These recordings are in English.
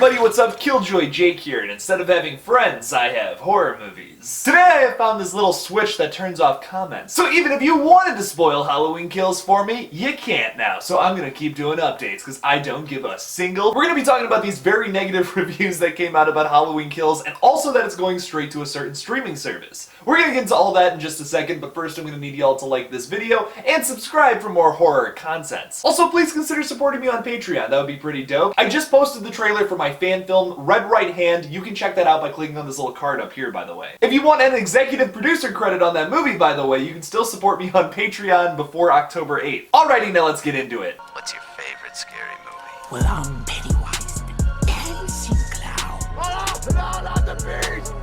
everybody, what's up? KillJoy Jake here, and instead of having friends, I have horror movies. Today I have found this little switch that turns off comments. So even if you wanted to spoil Halloween Kills for me, you can't now. So I'm gonna keep doing updates, because I don't give a single. We're gonna be talking about these very negative reviews that came out about Halloween Kills, and also that it's going straight to a certain streaming service. We're gonna get into all that in just a second, but first I'm gonna need y'all to like this video and subscribe for more horror content. Also, please consider supporting me on Patreon. That would be pretty dope. I just posted the trailer for my fan film, Red Right Hand. You can check that out by clicking on this little card up here, by the way. If you want an executive producer credit on that movie, by the way, you can still support me on Patreon before October 8th. Alrighty, now let's get into it. What's your favorite scary movie? Well, I'm Pennywise, the dancing clown. Oh, no, not the beast!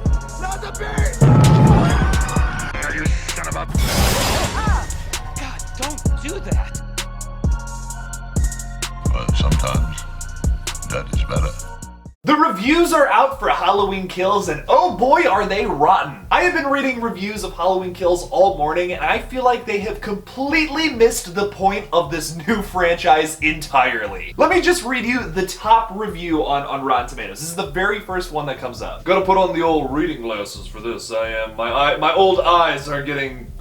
Not the beast! You son of a... God, don't do that. Well, sometimes that is better. The reviews are out for Halloween Kills, and oh boy are they rotten. I have been reading reviews of Halloween Kills all morning, and I feel like they have completely missed the point of this new franchise entirely. Let me just read you the top review on Rotten Tomatoes. This is the very first one that comes up. Gotta put on the old reading glasses for this. My old eyes are getting,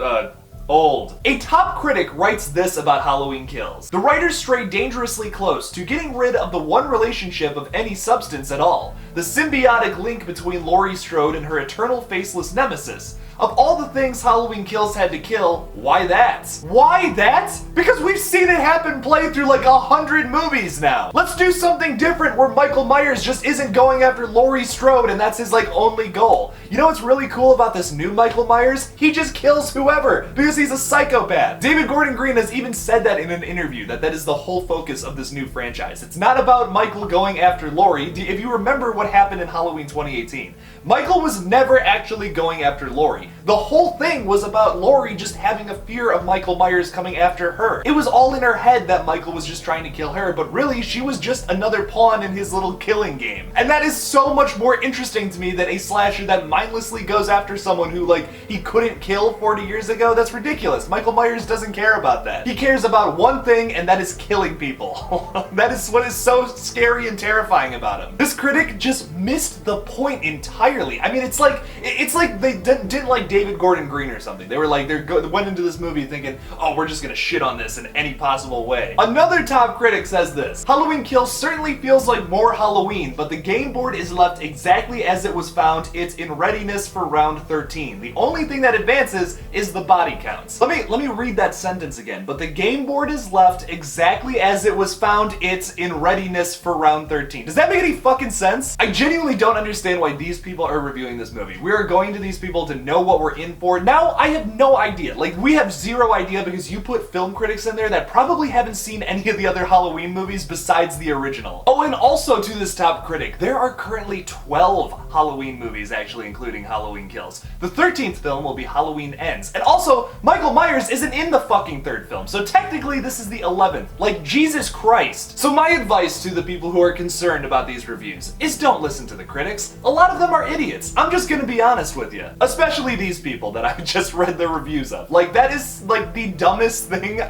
old. A top critic writes this about Halloween Kills. The writers stray dangerously close to getting rid of the one relationship of any substance at all, the symbiotic link between Laurie Strode and her eternal faceless nemesis. Of all the things Halloween Kills had to kill, why that? Why that? Because we've seen it happen play through like 100 movies now. Let's do something different where Michael Myers just isn't going after Laurie Strode and that's his like only goal. You know what's really cool about this new Michael Myers? He just kills whoever because he's a psychopath. David Gordon Green has even said that in an interview, that is the whole focus of this new franchise. It's not about Michael going after Laurie. If you remember what happened in Halloween 2018, Michael was never actually going after Laurie. The whole thing was about Laurie just having a fear of Michael Myers coming after her. It was all in her head that Michael was just trying to kill her, but really she was just another pawn in his little killing game. And that is so much more interesting to me than a slasher that mindlessly goes after someone who like he couldn't kill 40 years ago. That's ridiculous. Michael Myers doesn't care about that. He cares about one thing, and that is killing people. That is what is so scary and terrifying about him. This critic just missed the point entirely. I mean, it's like they didn't like David Gordon Green or something. They were like, they went into this movie thinking, oh, we're just gonna shit on this in any possible way. Another top critic says this: Halloween Kills certainly feels like more Halloween, but the game board is left exactly as it was found. It's in readiness for round 13. The only thing that advances is the body counts. Let me read that sentence again. But the game board is left exactly as it was found. It's in readiness for round 13. Does that make any fucking sense? I genuinely don't understand why these people are reviewing this movie. We are going to these people to know what we're in for. Now I have no idea. Like, we have zero idea because you put film critics in there that probably haven't seen any of the other Halloween movies besides the original. Oh, and also to this top critic, there are currently 12 Halloween movies actually including Halloween Kills. The 13th film will be Halloween Ends. And also, Michael Myers isn't in the fucking third film, so technically this is the 11th. Like, Jesus Christ. So my advice to the people who are concerned about these reviews is don't listen to the critics. A lot of them are idiots. I'm just gonna be honest with you. Especially these people that I've just read the reviews of. Like, that is like the dumbest thing.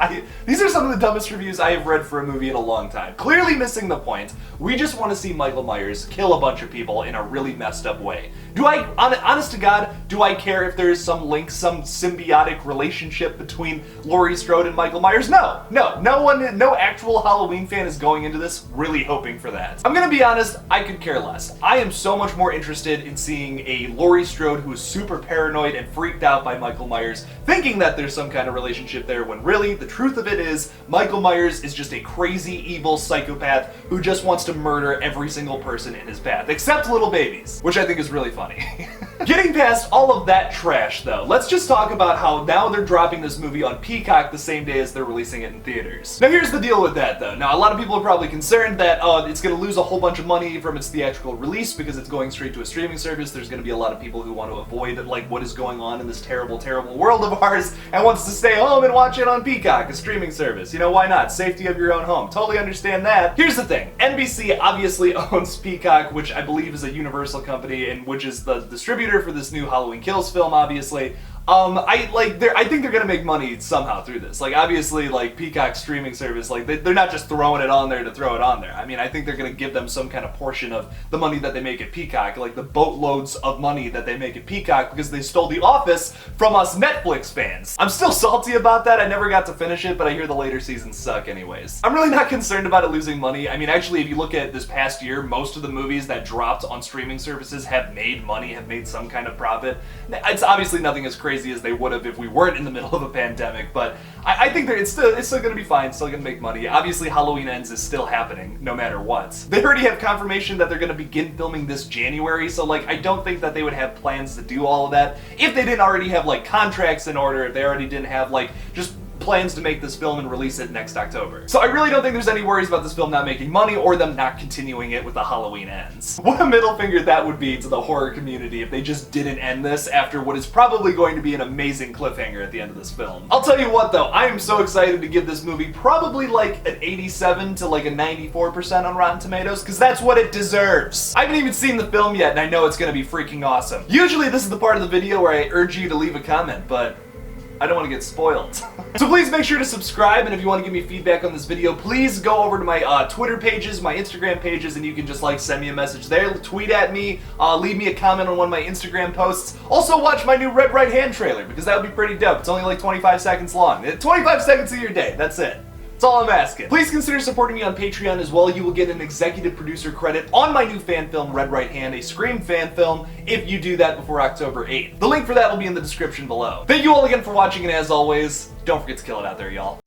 These are some of the dumbest reviews I have read for a movie in a long time. Clearly missing the point. We just want to see Michael Myers kill a bunch of people in a really messed up way. Honest to God, do I care if there is some link, some symbiotic relationship between Laurie Strode and Michael Myers? No actual Halloween fan is going into this really hoping for that. I'm gonna be honest, I could care less. I am so much more interested in seeing a Laurie Strode who is super paranoid and freaked out by Michael Myers, thinking that there's some kind of relationship there, when really, the truth of it is, Michael Myers is just a crazy, evil psychopath who just wants to murder every single person in his path, except little babies, which I think is really funny. Getting past all of that trash, though, let's just talk about how now they're dropping this movie on Peacock the same day as they're releasing it in theaters. Now here's the deal with that, though. Now, a lot of people are probably concerned that it's gonna lose a whole bunch of money from its theatrical release because it's going straight to a streaming service. There's gonna be a lot of people who want to avoid, like, what is going on in this terrible, terrible world of ours and wants to stay home and watch it on Peacock, a streaming service. You know, why not? Safety of your own home. Totally understand that. Here's the thing. NBC obviously owns Peacock, which I believe is a Universal company and which is the distributor for this new Halloween Kills film, obviously. I think they're gonna make money somehow through this. Like, obviously, like, Peacock streaming service, like, they're not just throwing it on there to throw it on there. I mean, I think they're gonna give them some kind of portion of the money that they make at Peacock, like the boatloads of money that they make at Peacock because they stole The Office from us Netflix fans. I'm still salty about that. I never got to finish it, but I hear the later seasons suck anyways. I'm really not concerned about it losing money. I mean, actually, if you look at this past year, most of the movies that dropped on streaming services have made money, have made some kind of profit. It's obviously nothing as crazy as they would have if we weren't in the middle of a pandemic, but I think that it's still gonna be fine, still gonna make money. Obviously, Halloween Ends is still happening, no matter what. They already have confirmation that they're gonna begin filming this January, so like, I don't think that they would have plans to do all of that if they didn't already have like contracts in order, if they already didn't have like just plans to make this film and release it next October. So I really don't think there's any worries about this film not making money or them not continuing it with the Halloween Ends. What a middle finger that would be to the horror community if they just didn't end this after what is probably going to be an amazing cliffhanger at the end of this film. I'll tell you what though, I am so excited to give this movie probably like an 87 to like a 94% on Rotten Tomatoes, because that's what it deserves. I haven't even seen the film yet and I know it's gonna be freaking awesome. Usually this is the part of the video where I urge you to leave a comment, but I don't want to get spoiled. So please make sure to subscribe, and if you want to give me feedback on this video, please go over to my Twitter pages, my Instagram pages, and you can just like send me a message there, tweet at me, leave me a comment on one of my Instagram posts. Also watch my new Red Right Hand trailer, because that would be pretty dope. It's only like 25 seconds long. 25 seconds of your day, that's it. That's all I'm asking. Please consider supporting me on Patreon as well. You will get an executive producer credit on my new fan film, Red Right Hand, a Scream fan film, if you do that before October 8th. The link for that will be in the description below. Thank you all again for watching, and as always, don't forget to kill it out there, y'all.